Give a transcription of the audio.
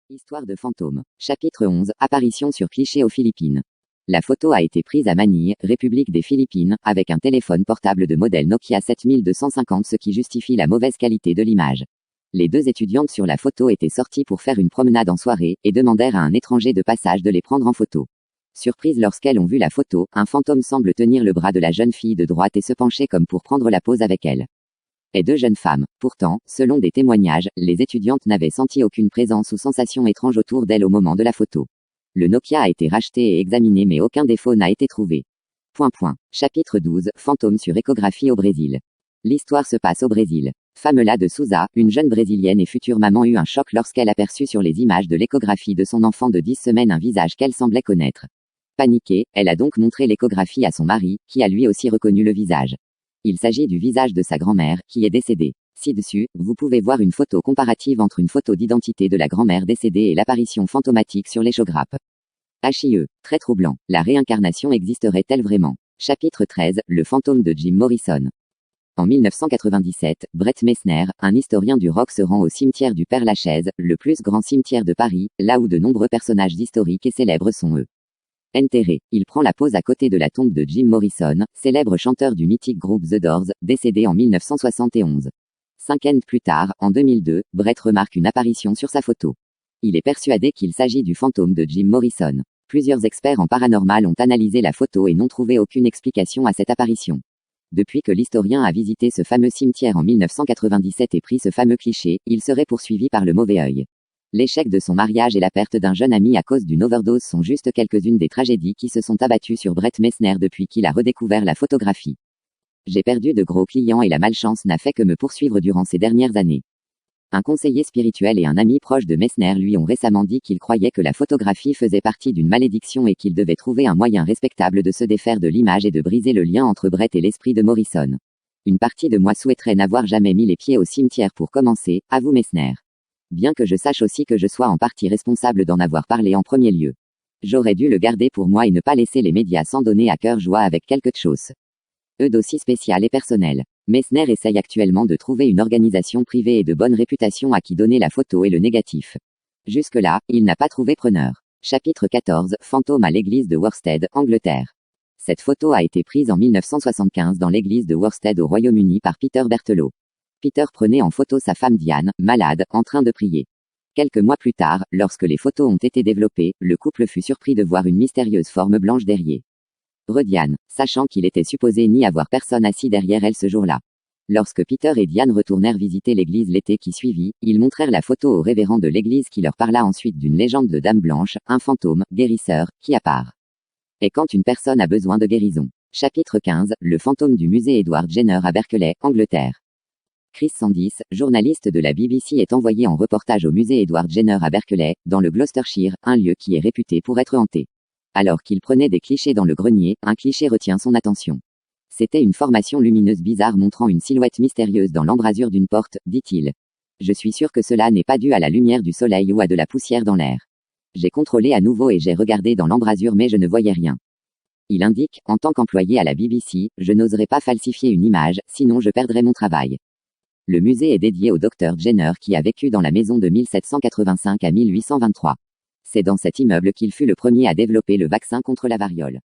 Histoire de fantôme. Chapitre 11. Apparition sur cliché aux Philippines. La photo a été prise à Manille, République des Philippines, avec un téléphone portable de modèle Nokia 7250, ce qui justifie la mauvaise qualité de l'image. Les deux étudiantes sur la photo étaient sorties pour faire une promenade en soirée, et demandèrent à un étranger de passage de les prendre en photo. Surprise lorsqu'elles ont vu la photo, un fantôme semble tenir le bras de la jeune fille de droite et se pencher comme pour prendre la pose avec elle. Et deux jeunes femmes. Pourtant, selon des témoignages, les étudiantes n'avaient senti aucune présence ou sensation étrange autour d'elles au moment de la photo. Le Nokia a été racheté et examiné mais aucun défaut n'a été trouvé. Chapitre 12. Fantôme sur échographie au Brésil. L'histoire se passe au Brésil. Famela de Souza, une jeune brésilienne et future maman, eut un choc lorsqu'elle aperçut sur les images de l'échographie de son enfant de 10 semaines un visage qu'elle semblait connaître. Paniquée, elle a donc montré l'échographie à son mari, qui a lui aussi reconnu le visage. Il s'agit du visage de sa grand-mère, qui est décédée. Ci-dessus, vous pouvez voir une photo comparative entre une photo d'identité de la grand-mère décédée et l'apparition fantomatique sur l'échographe. HIE. Très troublant. La réincarnation existerait-elle vraiment? Chapitre 13. Le fantôme de Jim Morrison. En 1997, Brett Messner, un historien du rock, se rend au cimetière du Père-Lachaise, le plus grand cimetière de Paris, là où de nombreux personnages historiques et célèbres sont enterré. Il prend la pose à côté de la tombe de Jim Morrison, célèbre chanteur du mythique groupe The Doors, décédé en 1971. 5 ans plus tard, en 2002, Brett remarque une apparition sur sa photo. Il est persuadé qu'il s'agit du fantôme de Jim Morrison. Plusieurs experts en paranormal ont analysé la photo et n'ont trouvé aucune explication à cette apparition. Depuis que l'historien a visité ce fameux cimetière en 1997 et pris ce fameux cliché, il serait poursuivi par le mauvais œil. L'échec de son mariage et la perte d'un jeune ami à cause d'une overdose sont juste quelques-unes des tragédies qui se sont abattues sur Brett Messner depuis qu'il a redécouvert la photographie. J'ai perdu de gros clients et la malchance n'a fait que me poursuivre durant ces dernières années. Un conseiller spirituel et un ami proche de Messner lui ont récemment dit qu'ils croyaient que la photographie faisait partie d'une malédiction et qu'ils devaient trouver un moyen respectable de se défaire de l'image et de briser le lien entre Brett et l'esprit de Morrison. Une partie de moi souhaiterait n'avoir jamais mis les pieds au cimetière pour commencer, avoue Messner. Bien que je sache aussi que je sois en partie responsable d'en avoir parlé en premier lieu. J'aurais dû le garder pour moi et ne pas laisser les médias s'en donner à cœur joie avec quelque chose d'aussi spécial et personnel. Messner essaye actuellement de trouver une organisation privée et de bonne réputation à qui donner la photo et le négatif. Jusque-là, il n'a pas trouvé preneur. Chapitre 14. Fantôme à l'église de Worstead, Angleterre. Cette photo a été prise en 1975 dans l'église de Worstead au Royaume-Uni par Peter Berthelot. Peter prenait en photo sa femme Diane, malade, en train de prier. Quelques mois plus tard, lorsque les photos ont été développées, le couple fut surpris de voir une mystérieuse forme blanche derrière Diane, sachant qu'il était supposé n'y avoir personne assis derrière elle ce jour-là. Lorsque Peter et Diane retournèrent visiter l'église l'été qui suivit, ils montrèrent la photo au révérend de l'église qui leur parla ensuite d'une légende de Dame Blanche, un fantôme, guérisseur, qui apparaît. Et quand une personne a besoin de guérison. Chapitre 15. Le fantôme du musée Edward Jenner à Berkeley, Angleterre. Chris Sandys, journaliste de la BBC, est envoyé en reportage au musée Edward Jenner à Berkeley, dans le Gloucestershire, un lieu qui est réputé pour être hanté. Alors qu'il prenait des clichés dans le grenier, un cliché retient son attention. C'était une formation lumineuse bizarre montrant une silhouette mystérieuse dans l'embrasure d'une porte, dit-il. Je suis sûr que cela n'est pas dû à la lumière du soleil ou à de la poussière dans l'air. J'ai contrôlé à nouveau et j'ai regardé dans l'embrasure mais je ne voyais rien. Il indique, en tant qu'employé à la BBC, je n'oserais pas falsifier une image, sinon je perdrais mon travail. Le musée est dédié au docteur Jenner qui a vécu dans la maison de 1785 à 1823. C'est dans cet immeuble qu'il fut le premier à développer le vaccin contre la variole.